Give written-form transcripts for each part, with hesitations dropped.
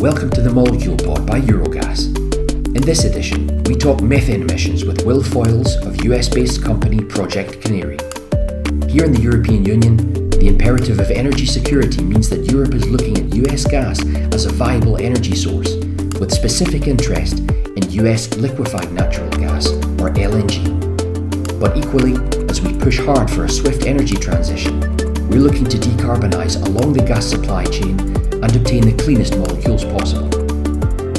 Welcome to the Molecule Pod by Eurogas. In this edition, we talk methane emissions with Will Foyles of US-based company Project Canary. Here in the European Union, the imperative of energy security means that Europe is looking at US gas as a viable energy source, with specific interest in US liquified natural gas, or LNG. But equally, as we push hard for a swift energy transition, we're looking to decarbonise along the gas supply chain and obtain the cleanest molecules possible.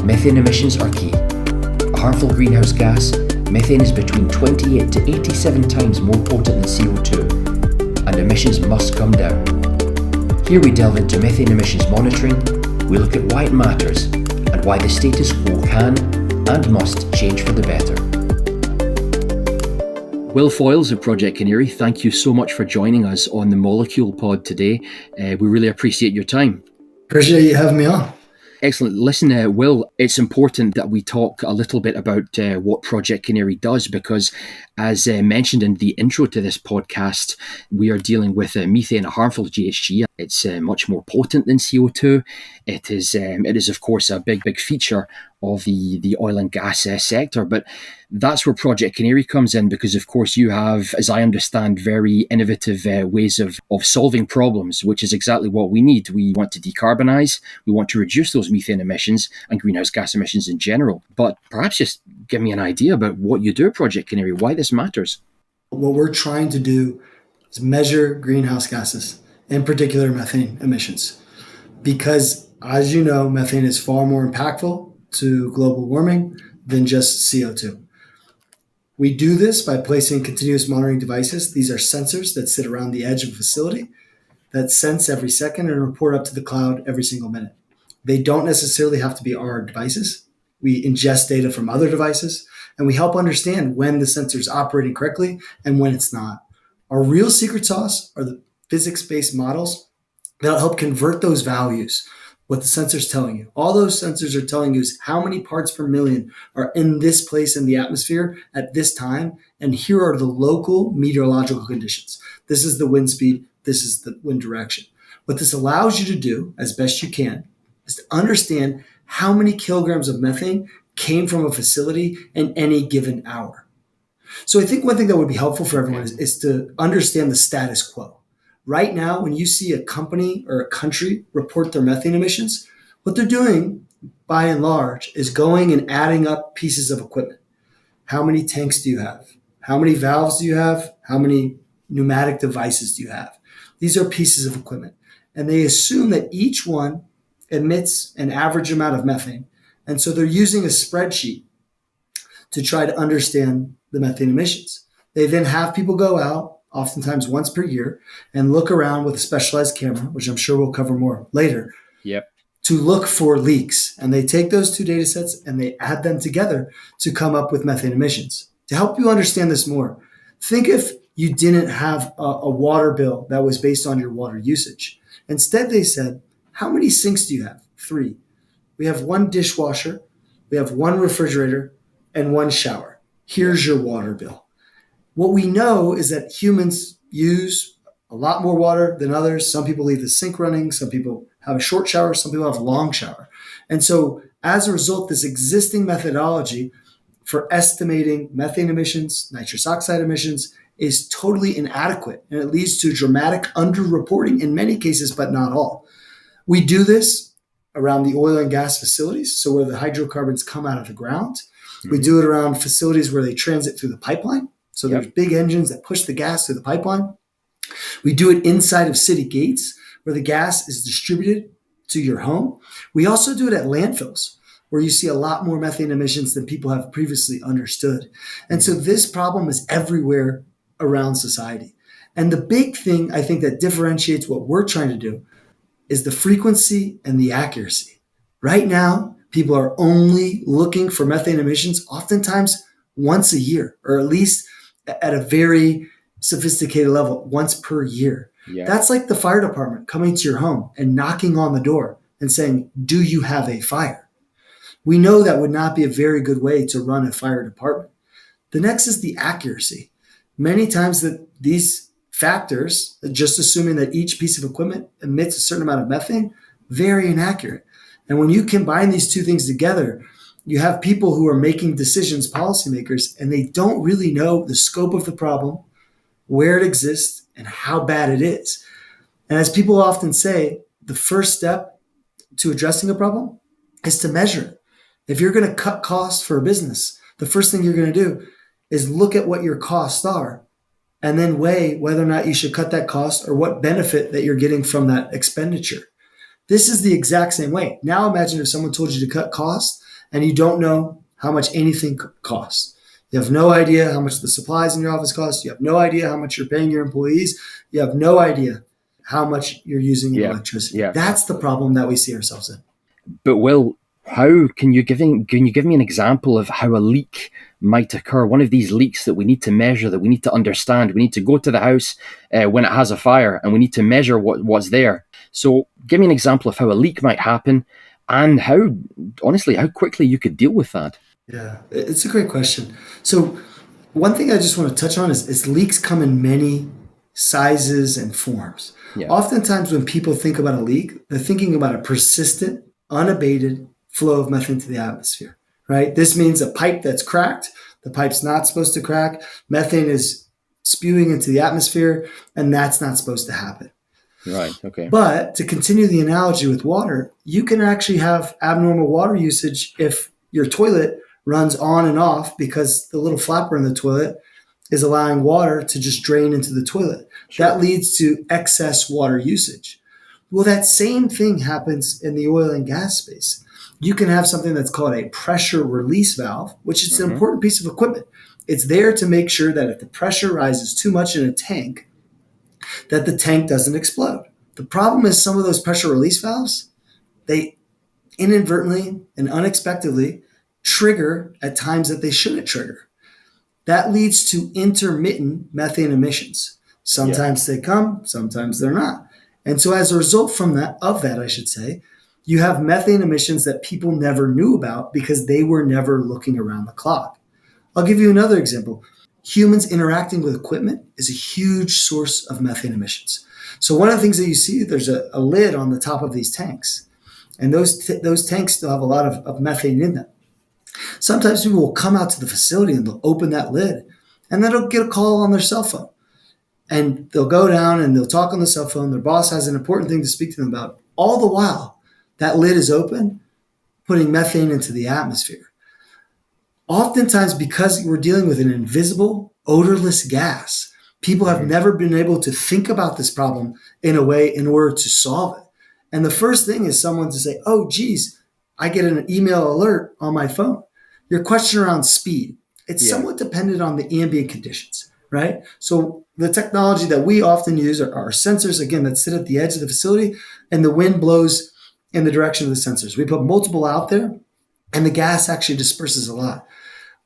Methane emissions are key. A harmful greenhouse gas, methane is between 28 to 87 times more potent than CO2, and emissions must come down. Here we delve into methane emissions monitoring, we look at why it matters, and why the status quo can and must change for the better. Will Foyles of Project Canary, thank you so much for joining us on the Molecule Pod today. We really appreciate your time. Appreciate you having me on. Excellent. Listen, Will, it's important that we talk a little bit about what Project Canary does because, as mentioned in the intro to this podcast, we are dealing with methane, a harmful GHG. It's much more potent than CO2. It is, of course, a big feature of the oil and gas sector. But that's where Project Canary comes in because, of course, you have, as I understand, very innovative ways of solving problems, which is exactly what we need. We want to decarbonise, we want to reduce those methane emissions and greenhouse gas emissions in general. But perhaps just give me an idea about what you do at Project Canary, why this matters. What we're trying to do is measure greenhouse gases, in particular methane emissions, because, as you know, methane is far more impactful to global warming than just CO2. We do this by placing continuous monitoring devices. These are sensors that sit around the edge of a facility that sense every second and report up to the cloud every single minute. They don't necessarily have to be our devices. We ingest data from other devices, and we help understand when the sensor is operating correctly and when it's not. Our real secret sauce are the physics-based models that'll help convert those values, what the sensor's telling you. All those sensors are telling you is how many parts per million are in this place in the atmosphere at this time, and here are the local meteorological conditions. This is the wind speed, this is the wind direction. What this allows you to do, as best you can, is to understand how many kilograms of methane came from a facility in any given hour. So I think one thing that would be helpful for everyone is to understand the status quo. Right now, when you see a company or a country report their methane emissions, what they're doing, by and large, is going and adding up pieces of equipment. How many tanks do you have? How many valves do you have? How many pneumatic devices do you have? These are pieces of equipment. And they assume that each one emits an average amount of methane. And so they're using a spreadsheet to try to understand the methane emissions. They then have people go out, oftentimes once per year, and look around with a specialized camera, which I'm sure we'll cover more later, to look for leaks. And they take those two data sets and they add them together to come up with methane emissions. To help you understand this more, think if you didn't have a water bill that was based on your water usage. Instead, they said, how many sinks do you have? 3. We have 1 dishwasher, we have 1 refrigerator, and 1 shower. Here's your water bill. What we know is that humans use a lot more water than others. Some people leave the sink running. Some people have a short shower. Some people have a long shower. And so as a result, this existing methodology for estimating methane emissions, nitrous oxide emissions, is totally inadequate. And it leads to dramatic underreporting in many cases, but not all. We do this around the oil and gas facilities, so where the hydrocarbons come out of the ground. Mm-hmm. We do it around facilities where they transit through the pipeline. So there's big engines that push the gas through the pipeline. We do it inside of city gates where the gas is distributed to your home. We also do it at landfills where you see a lot more methane emissions than people have previously understood. And so this problem is everywhere around society. And the big thing I think that differentiates what we're trying to do is the frequency and the accuracy. Right now, people are only looking for methane emissions oftentimes once a year, or at least at a very sophisticated level, once per year. Yeah. That's like the fire department coming to your home and knocking on the door and saying, do you have a fire? We know that would not be a very good way to run a fire department. The next is the accuracy. Many times that these factors, just assuming that each piece of equipment emits a certain amount of methane, very inaccurate. And when you combine these two things together, you have people who are making decisions, policymakers, and they don't really know the scope of the problem, where it exists, and how bad it is. And as people often say, the first step to addressing a problem is to measure it. If you're going to cut costs for a business, the first thing you're going to do is look at what your costs are and then weigh whether or not you should cut that cost or what benefit that you're getting from that expenditure. This is the exact same way. Now imagine if someone told you to cut costs and you don't know how much anything costs. You have no idea how much the supplies in your office cost. You have no idea how much you're paying your employees. You have no idea how much you're using in Yeah, electricity. yeah. That's the problem that we see ourselves in. But Will, how can you give me an example of how a leak might occur? One of these leaks that we need to measure, that we need to understand. We need to go to the house when it has a fire, and we need to measure what's there. So, give me an example of how a leak might happen, and honestly, how quickly you could deal with that. Yeah, it's a great question. So, one thing I just want to touch on is leaks come in many sizes and forms. Yeah, Oftentimes, when people think about a leak, they're thinking about a persistent, unabated flow of methane to the atmosphere, right? This means a pipe that's cracked, the pipe's not supposed to crack, methane is spewing into the atmosphere, and that's not supposed to happen. right. Okay. But to continue the analogy with water, you can actually have abnormal water usage if your toilet runs on and off because the little flapper in the toilet is allowing water to just drain into the toilet. Sure. That leads to excess water usage. Well, that same thing happens in the oil and gas space. You can have something that's called a pressure release valve, which is an Mm-hmm. important piece of equipment. It's there to make sure that if the pressure rises too much in a tank, that the tank doesn't explode. The problem is some of those pressure release valves, they inadvertently and unexpectedly trigger at times that they shouldn't trigger. That leads to intermittent methane emissions. Yeah. Sometimes they come, sometimes they're not. And so as a result of that, I should say, you have methane emissions that people never knew about because they were never looking around the clock. I'll give you another example. Humans interacting with equipment is a huge source of methane emissions. So one of the things that you see, there's a lid on the top of these tanks, and those tanks still have a lot of methane in them. Sometimes people will come out to the facility and they'll open that lid, and then they'll get a call on their cell phone, and they'll go down and they'll talk on the cell phone. Their boss has an important thing to speak to them about. All the while, that lid is open, putting methane into the atmosphere. Oftentimes, because we're dealing with an invisible, odorless gas, people have Mm-hmm. never been able to think about this problem in a way in order to solve it. And the first thing is someone to say, oh, geez, I get an email alert on my phone. Your question around speed, it's Yeah. somewhat dependent on the ambient conditions, right? So the technology that we often use are sensors, again, that sit at the edge of the facility, and the wind blows in the direction of the sensors. We put multiple out there, and the gas actually disperses a lot.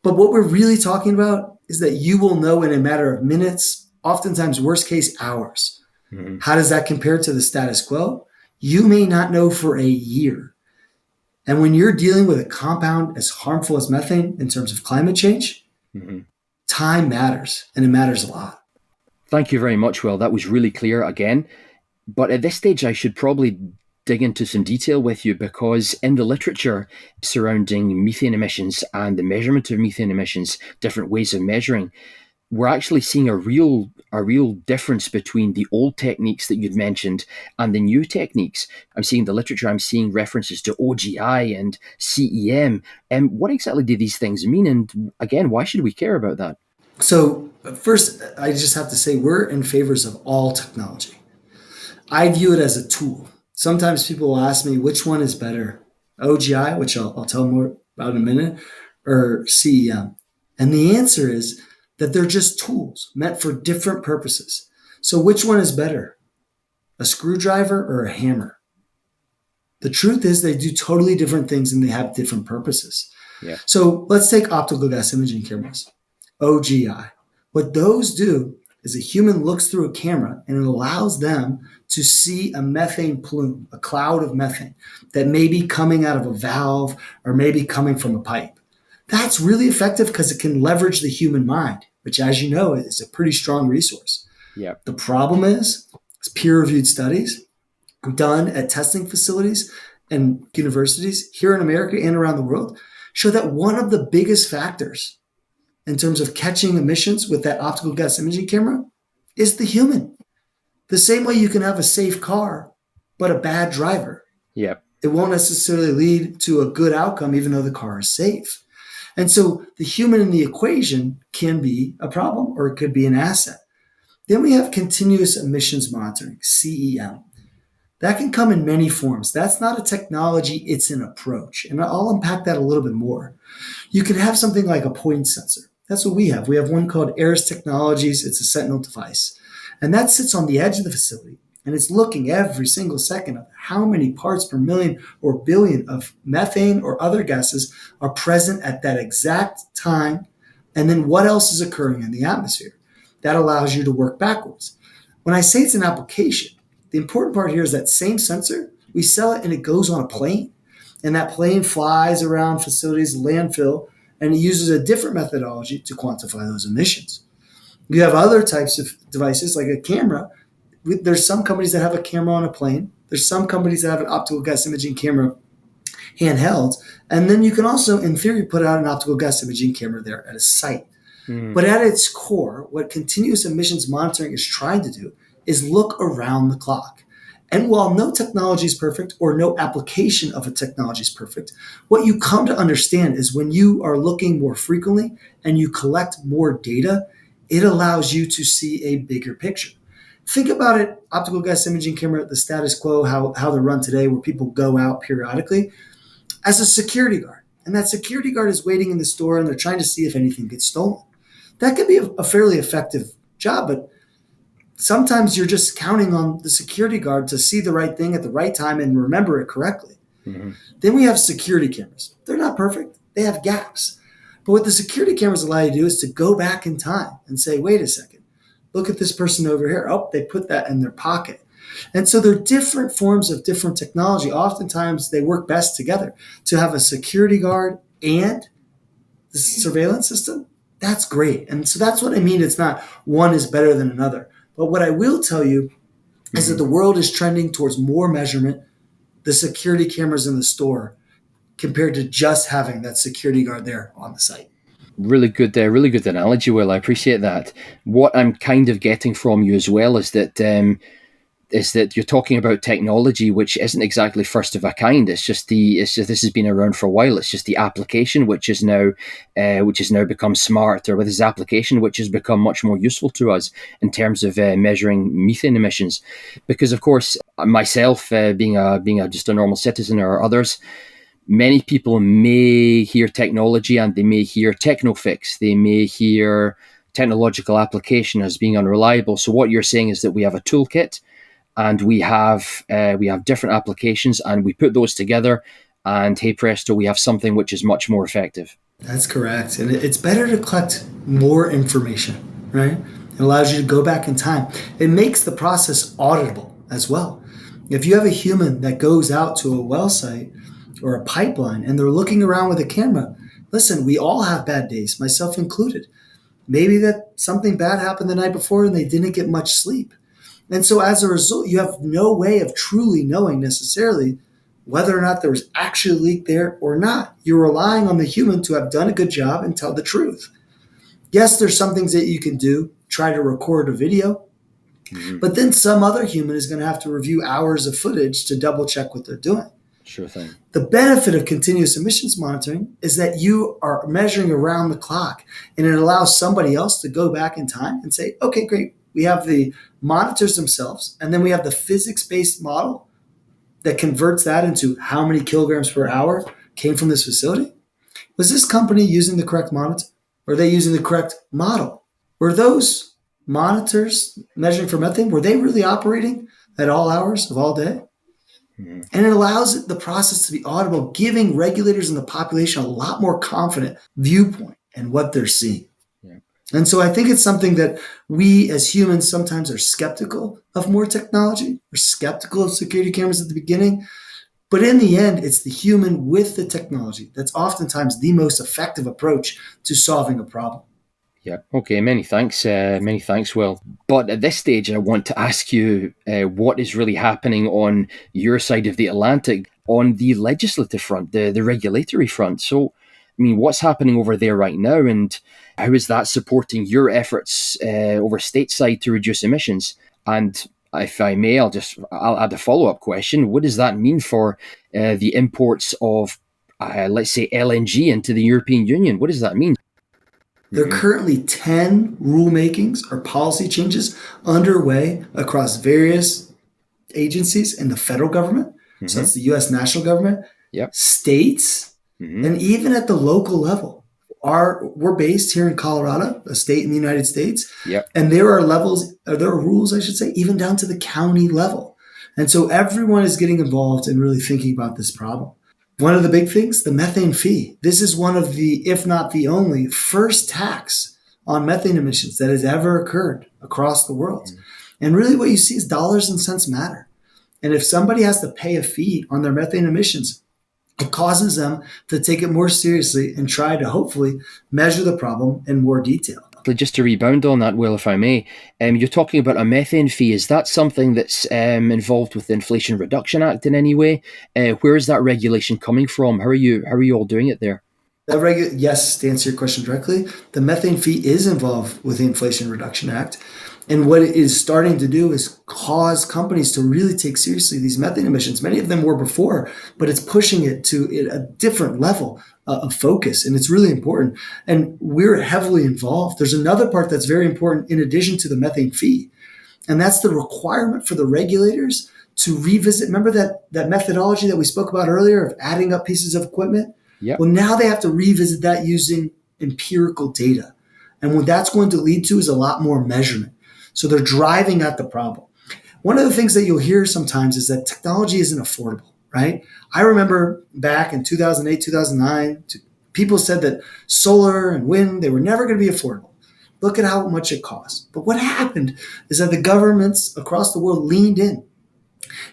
But what we're really talking about is that you will know in a matter of minutes, oftentimes worst case hours. Mm-hmm. How does that compare to the status quo? You may not know for a year. And when you're dealing with a compound as harmful as methane in terms of climate change, Mm-hmm. time matters, and it matters a lot. Thank you very much, Will. That was really clear again. But at this stage, I should probably dig into some detail with you, because in the literature surrounding methane emissions and the measurement of methane emissions, different ways of measuring, we're actually seeing a real difference between the old techniques that you'd mentioned and the new techniques. I'm seeing the literature, I'm seeing references to OGI and CEM. And what exactly do these things mean? And again, why should we care about that? So, first, I just have to say we're in favors of all technology. I view it as a tool. Sometimes people will ask me which one is better, OGI, which I'll tell more about in a minute, or CEM. And the answer is that they're just tools meant for different purposes. So which one is better, a screwdriver or a hammer? The truth is they do totally different things and they have different purposes. Yeah. So let's take optical gas imaging cameras, OGI. What those do is a human looks through a camera and it allows them to see a methane plume, a cloud of methane that may be coming out of a valve or maybe coming from a pipe. That's really effective because it can leverage the human mind, which, as you know, is a pretty strong resource. Yeah. The problem is peer reviewed studies done at testing facilities and universities here in America and around the world show that one of the biggest factors in terms of catching emissions with that optical gas imaging camera is the human. The same way you can have a safe car, but a bad driver. Yep. It won't necessarily lead to a good outcome, even though the car is safe. And so the human in the equation can be a problem or it could be an asset. Then we have continuous emissions monitoring, CEM. That can come in many forms. That's not a technology, it's an approach. And I'll unpack that a little bit more. You can have something like a point sensor. That's what we have. We have one called Aris Technologies. It's a Sentinel device. And that sits on the edge of the facility. And it's looking every single second of how many parts per million or billion of methane or other gases are present at that exact time. And then what else is occurring in the atmosphere. That allows you to work backwards. When I say it's an application, the important part here is that same sensor, we sell it and it goes on a plane. And that plane flies around facilities, landfill, and it uses a different methodology to quantify those emissions. You have other types of devices like a camera. There's some companies that have a camera on a plane. There's some companies that have an optical gas imaging camera handheld. And then you can also, in theory, put out an optical gas imaging camera there at a site. But at its core, what continuous emissions monitoring is trying to do is look around the clock. And while no technology is perfect or no application of a technology is perfect, what you come to understand is when you are looking more frequently and you collect more data, it allows you to see a bigger picture. Think about it, optical gas imaging camera, the status quo, how they're run today, where people go out periodically, as a security guard. And that security guard is waiting in the store and they're trying to see if anything gets stolen. That could be a fairly effective job, but sometimes you're just counting on the security guard to see the right thing at the right time and remember it correctly. Mm-hmm. Then we have security cameras. They're not perfect. They have gaps. But what the security cameras allow you to do is to go back in time and say, wait a second, look at this person over here. Oh, they put that in their pocket. And so they're different forms of different technology. Oftentimes they work best together to have a security guard and the surveillance system. That's great. And so that's what I mean. It's not one is better than another. But what I will tell you is that the world is trending towards more measurement, the security cameras in the store, compared to just having that security guard there on the site. Really good analogy, Will. I appreciate that. What I'm kind of getting from you as well is that you're talking about technology which isn't exactly first of a kind. It's just this has been around for a while. It's just the application which has now become smart, or with this application which has become much more useful to us in terms of measuring methane emissions. Because of course, myself being just a normal citizen, or others, many people may hear technology and they may hear techno-fix. They may hear technological application as being unreliable. So what you're saying is that we have a toolkit, and we have different applications, and we put those together, and hey presto, we have something which is much more effective. That's correct. And it's better to collect more information, right? It allows you to go back in time. It makes the process auditable as well. If you have a human that goes out to a well site or a pipeline and they're looking around with a camera, listen, we all have bad days, myself included. Maybe that something bad happened the night before and they didn't get much sleep. And so as a result, you have no way of truly knowing necessarily whether or not there was actually a leak there or not. You're relying on the human to have done a good job and tell the truth. Yes, there's some things that you can do, try to record a video, but then some other human is going to have to review hours of footage to double check what they're doing. Sure thing. The benefit of continuous emissions monitoring is that you are measuring around the clock, and it allows somebody else to go back in time and say, okay, great. We have the monitors themselves, and then we have the physics-based model that converts that into how many kilograms per hour came from this facility. Was this company using the correct monitor? Were they using the correct model? Were those monitors measuring for methane, were they really operating at all hours of all day? Mm-hmm. And it allows the process to be auditable, giving regulators and the population a lot more confident viewpoint in what they're seeing. And so I think it's something that we as humans sometimes are skeptical of more technology. We're skeptical of security cameras at the beginning. But in the end, it's the human with the technology that's oftentimes the most effective approach to solving a problem. Yeah. Okay. Many thanks. Will. But at this stage, I want to ask you what is really happening on your side of the Atlantic. on the legislative front, the regulatory front. So, I mean, what's happening over there right now, and how is that supporting your efforts over stateside to reduce emissions? And if I may, I'll add a follow-up question. What does that mean for the imports of, let's say, LNG into the European Union? What does that mean? There are currently 10 rulemakings or policy changes underway across various agencies in the federal government. So that's the US national government, Yep. states, and even at the local level. We're based here in Colorado, a state in the United States, Yep. and there are rules, I should say, even down to the county level. And so everyone is getting involved and really thinking about this problem. One of the big things, the methane fee. This is one of the, if not the only, first tax on methane emissions that has ever occurred across the world. And really what you see is dollars and cents matter. And if somebody has to pay a fee on their methane emissions, it causes them to take it more seriously and try to hopefully measure the problem in more detail. Just to rebound on that, Will, if I may, you're talking about a methane fee. Is that something that's involved with the Inflation Reduction Act in any way? Where is that regulation coming from? How are you all doing it there? Yes, to answer your question directly, the methane fee is involved with the Inflation Reduction Act. And what it is starting to do is cause companies to really take seriously these methane emissions. Many of them were before, but it's pushing it to a different level of focus. And it's really important. And we're heavily involved. There's another part that's very important in addition to the methane fee. And that's the requirement for the regulators to revisit. Remember that methodology that we spoke about earlier of adding up pieces of equipment? Yep. Well, now they have to revisit that using empirical data. And what that's going to lead to is a lot more measurement. So they're driving at the problem. One of the things that you'll hear sometimes is that technology isn't affordable, right? I remember back in 2008, 2009, people said that solar and wind, they were never going to be affordable. Look at how much it costs. But what happened is that the governments across the world leaned in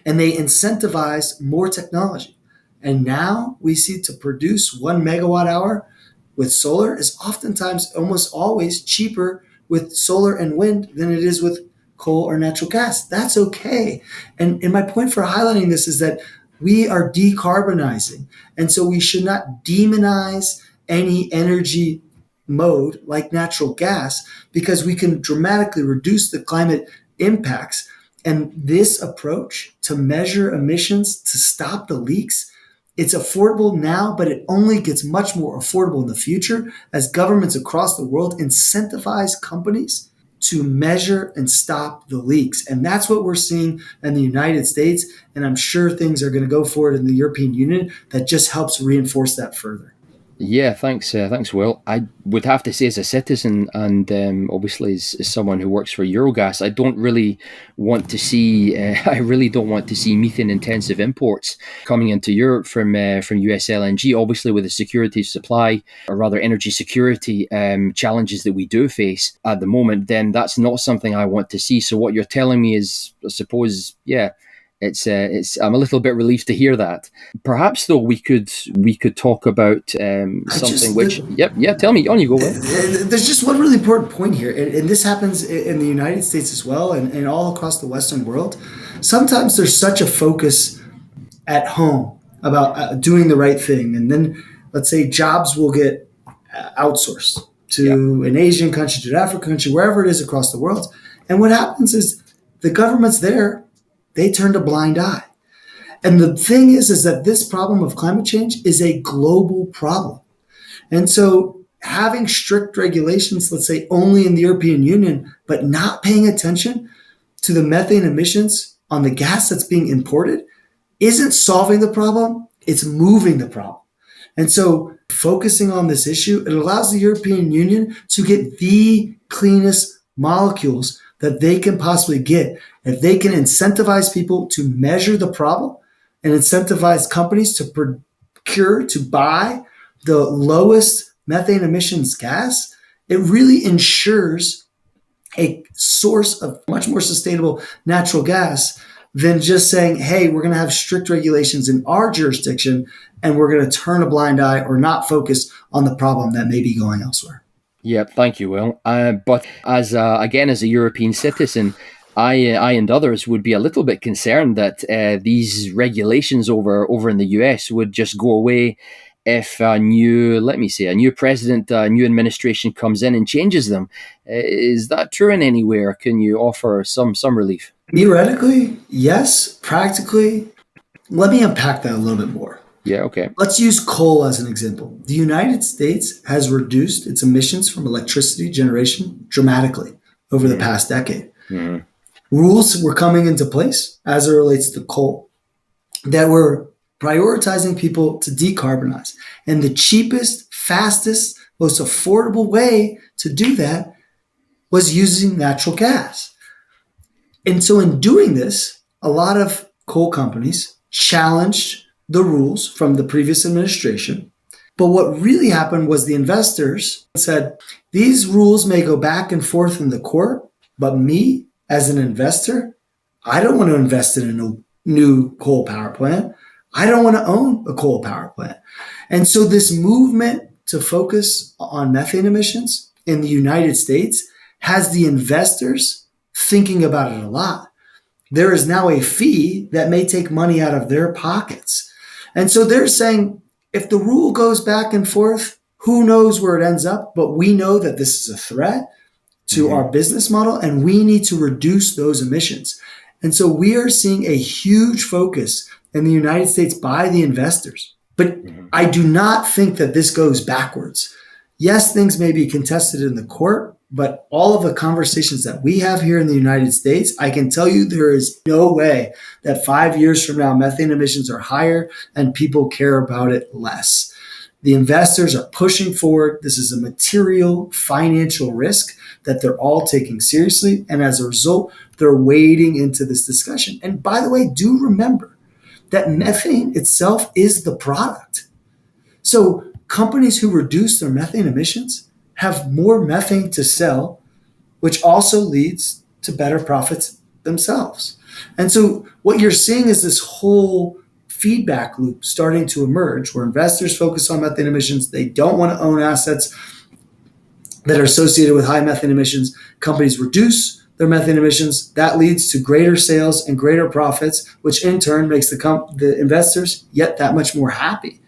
and they incentivized more technology. And now we see to produce 1 megawatt hour with solar is oftentimes almost always cheaper with solar and wind than it is with coal or natural gas. That's okay. And my point for highlighting this is that we are decarbonizing. And so we should not demonize any energy mode like natural gas because we can dramatically reduce the climate impacts. And this approach to measure emissions, to stop the leaks, it's affordable now, but it only gets much more affordable in the future as governments across the world incentivize companies to measure and stop the leaks. And that's what we're seeing in the United States. And I'm sure things are going to go forward in the European Union that just helps reinforce that further. Yeah, thanks, Will. I would have to say, as a citizen, and obviously as someone who works for Eurogas, I don't really want to see. I really don't want to see methane-intensive imports coming into Europe from US LNG. Obviously, with the security of supply, or rather energy security challenges that we do face at the moment, then that's not something I want to see. So what you're telling me is, I suppose, yeah. It's I'm a little bit relieved to hear that. Perhaps though we could talk about something which tell me, on you go. Will. There's just one really important point here, and this happens in the United States as well, and all across the Western world. Sometimes there's such a focus at home about doing the right thing, and then let's say jobs will get outsourced to an Asian country, to an African country, wherever it is across the world. And what happens is the government's there. They turned a blind eye. And the thing is that this problem of climate change is a global problem. And so having strict regulations, let's say only in the European Union, but not paying attention to the methane emissions on the gas that's being imported isn't solving the problem, it's moving the problem. And so focusing on this issue, it allows the European Union to get the cleanest molecules that they can possibly get. If they can incentivize people to measure the problem and incentivize companies to procure, to buy the lowest methane emissions gas, it really ensures a source of much more sustainable natural gas than just saying, hey, we're going to have strict regulations in our jurisdiction and we're going to turn a blind eye or not focus on the problem that may be going elsewhere. Yeah, thank you, Will. But as a European citizen, I and others would be a little bit concerned that these regulations over in the US would just go away if a new, let me say, a new president, a new administration comes in and changes them. Is that true in any way, or can you offer some relief? Theoretically, yes. Practically, let me unpack that a little bit more. Yeah. Okay. Let's use coal as an example. The United States has reduced its emissions from electricity generation dramatically over the Mm-hmm. past decade. Mm-hmm. Rules were coming into place as it relates to coal that were prioritizing people to decarbonize. And the cheapest, fastest, most affordable way to do that was using natural gas. And so, in doing this, a lot of coal companies challenged the rules from the previous administration. But what really happened was the investors said, these rules may go back and forth in the court, but me, as an investor, I don't want to invest in a new coal power plant. I don't want to own a coal power plant. And so, this movement to focus on methane emissions in the United States has the investors thinking about it a lot. There is now a fee that may take money out of their pockets. And so they're saying if the rule goes back and forth, who knows where it ends up? But we know that this is a threat to Mm-hmm. our business model and we need to reduce those emissions. And so we are seeing a huge focus in the United States by the investors. But Mm-hmm. I do not think that this goes backwards. Yes, things may be contested in the court, but all of the conversations that we have here in the United States, I can tell you there is no way that 5 years from now, methane emissions are higher and people care about it less. The investors are pushing forward. This is a material financial risk that they're all taking seriously. And as a result, they're wading into this discussion. And by the way, do remember that methane itself is the product. So companies who reduce their methane emissions have more methane to sell, which also leads to better profits themselves. And so what you're seeing is this whole feedback loop starting to emerge where investors focus on methane emissions. They don't want to own assets that are associated with high methane emissions. Companies reduce their methane emissions. That leads to greater sales and greater profits, which in turn makes the investors yet that much more happy.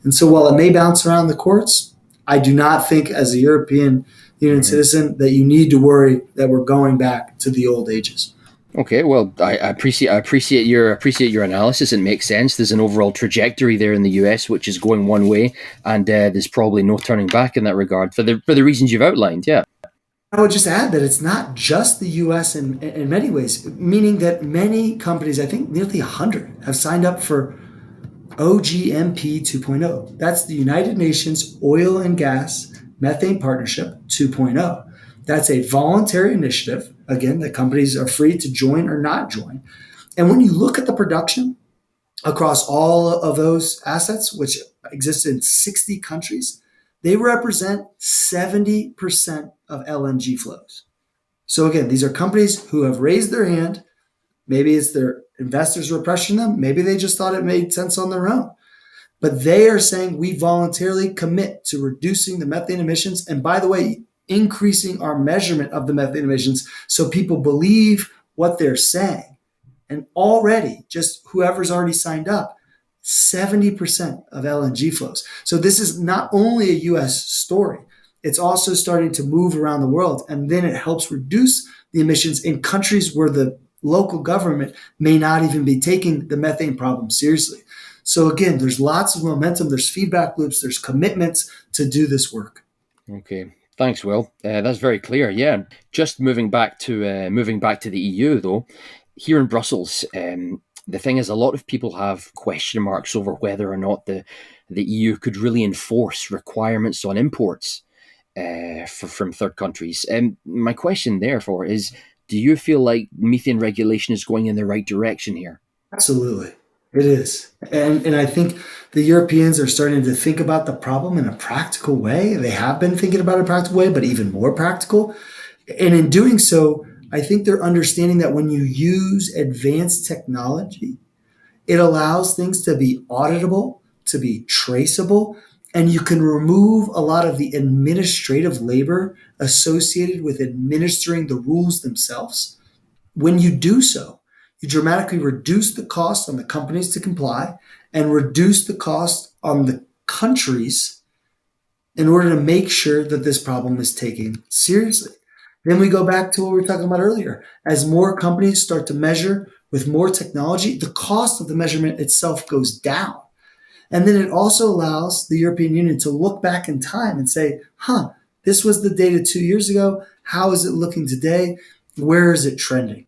And so while it may bounce around the courts, I do not think as a European Union Mm-hmm. citizen that you need to worry that we're going back to the old ages. Okay, well, I appreciate your analysis. It makes sense. There's an overall trajectory there in the US, which is going one way, and there's probably no turning back in that regard for the reasons you've outlined. Yeah. I would just add that it's not just the US in many ways, meaning that many companies, I think nearly 100, have signed up for OGMP 2.0. That's the United Nations Oil and Gas Methane Partnership 2.0. That's a voluntary initiative, again, that companies are free to join or not join. And when you look at the production across all of those assets, which exist in 60 countries, they represent 70% of LNG flows. So again, these are companies who have raised their hand. Maybe it's their investors were pressuring them. Maybe they just thought it made sense on their own. But they are saying we voluntarily commit to reducing the methane emissions. And by the way, increasing our measurement of the methane emissions so people believe what they're saying. And already, just whoever's already signed up, 70% of LNG flows. So this is not only a US story, it's also starting to move around the world. And then it helps reduce the emissions in countries where the local government may not even be taking the methane problem seriously. So again, there's lots of momentum, there's feedback loops, there's commitments to do this work. Okay. Thanks, Will. That's very clear. Yeah. Just moving back to the EU though. Here in Brussels, the thing is, a lot of people have question marks over whether or not the EU could really enforce requirements on imports from third countries. And my question, therefore, is: do you feel like methane regulation is going in the right direction here? Absolutely. It is. And I think the Europeans are starting to think about the problem in a practical way. They have been thinking about it in a practical way, but even more practical. And in doing so, I think they're understanding that when you use advanced technology, it allows things to be auditable, to be traceable, and you can remove a lot of the administrative labor associated with administering the rules themselves. when you do so, you dramatically reduce the cost on the companies to comply and reduce the cost on the countries in order to make sure that this problem is taken seriously. Then we go back to what we were talking about earlier. As more companies start to measure with more technology, the cost of the measurement itself goes down. And then it also allows the European Union to look back in time and say, this was the data 2 years ago. How is it looking today? Where is it trending?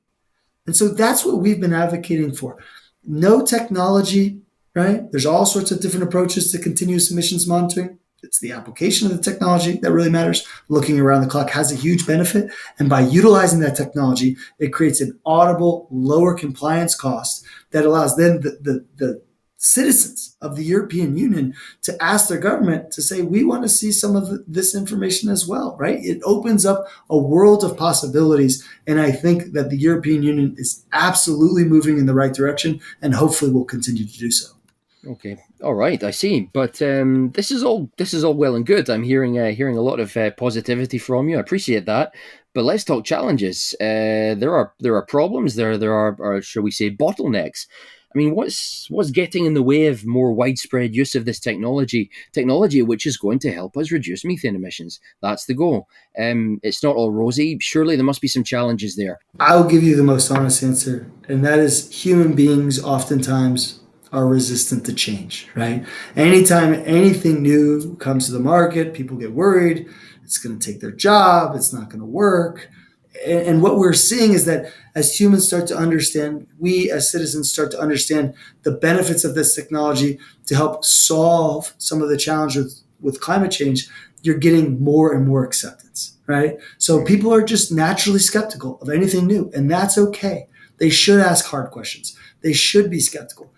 And so that's what we've been advocating for. No technology, right? There's all sorts of different approaches to continuous emissions monitoring. It's the application of the technology that really matters. Looking around the clock has a huge benefit. And by utilizing that technology, it creates an audible, lower compliance cost that allows then the citizens of the European Union to ask their government to say, we want to see some of this information as well, right? It opens up a world of possibilities. And I think that the European Union is absolutely moving in the right direction and hopefully will continue to do so. Okay, all right, I see. But this is all well and good. I'm hearing a lot of positivity from you. I appreciate that. But let's talk challenges. There are problems. There are, or shall we say, bottlenecks. I mean, what's getting in the way of more widespread use of this technology which is going to help us reduce methane emissions? That's the goal. It's not all rosy. Surely there must be some challenges there. I'll give you the most honest answer, and that is human beings oftentimes are resistant to change, right? Anytime anything new comes to the market, people get worried. It's going to take their job. It's not going to work. And what we're seeing is that as humans start to understand, we as citizens start to understand the benefits of this technology to help solve some of the challenges with climate change, you're getting more and more acceptance, right? So people are just naturally skeptical of anything new, and that's okay. They should ask hard questions. They should be skeptical.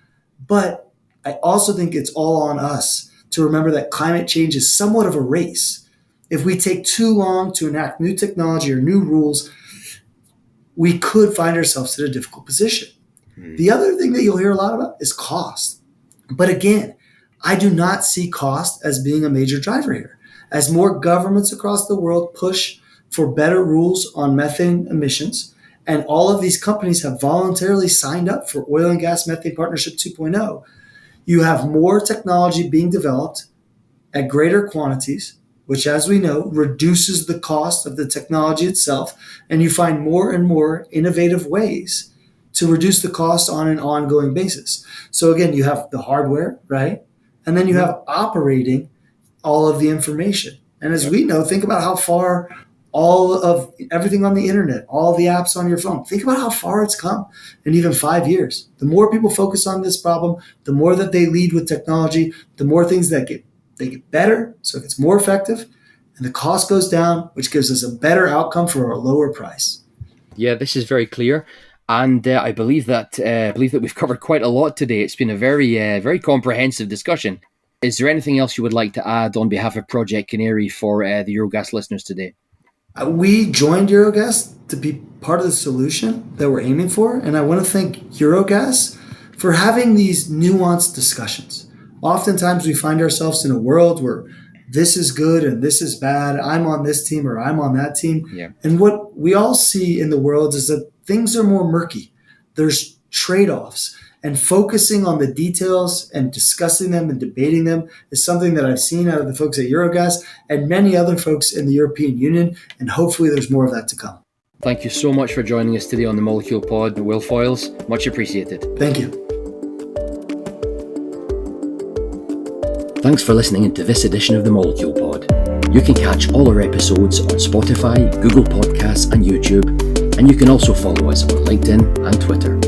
But I also think it's all on us to remember that climate change is somewhat of a race. If we take too long to enact new technology or new rules, we could find ourselves in a difficult position. The other thing that you'll hear a lot about is cost. But again, I do not see cost as being a major driver here. As more governments across the world push for better rules on methane emissions, and all of these companies have voluntarily signed up for Oil and Gas Methane Partnership 2.0, you have more technology being developed at greater quantities, which, as we know, reduces the cost of the technology itself, and you find more and more innovative ways to reduce the cost on an ongoing basis. So again, you have the hardware, right? And then you have operating all of the information. And as we know, think about how far all of everything on the internet, all the apps on your phone, think about how far it's come in even 5 years. The more people focus on this problem, the more that they lead with technology, the more things that they get better, so it gets more effective, and the cost goes down, which gives us a better outcome for a lower price. Yeah, this is very clear. And I believe that we've covered quite a lot today. It's been a very comprehensive discussion. Is there anything else you would like to add on behalf of Project Canary for the Eurogas listeners today? We joined Eurogas to be part of the solution that we're aiming for, and I want to thank Eurogas for having these nuanced discussions. Oftentimes we find ourselves in a world where this is good and this is bad. I'm on this team or I'm on that team. Yeah. And what we all see in the world is that things are more murky. There's trade-offs, and focusing on the details and discussing them and debating them is something that I've seen out of the folks at Eurogas and many other folks in the European Union. And hopefully there's more of that to come. Thank you so much for joining us today on the Molecule Pod, Will Foyles. Much appreciated. Thank you. Thanks for listening to this edition of the Molecule Pod. You can catch all our episodes on Spotify, Google Podcasts and YouTube, and you can also follow us on LinkedIn and Twitter.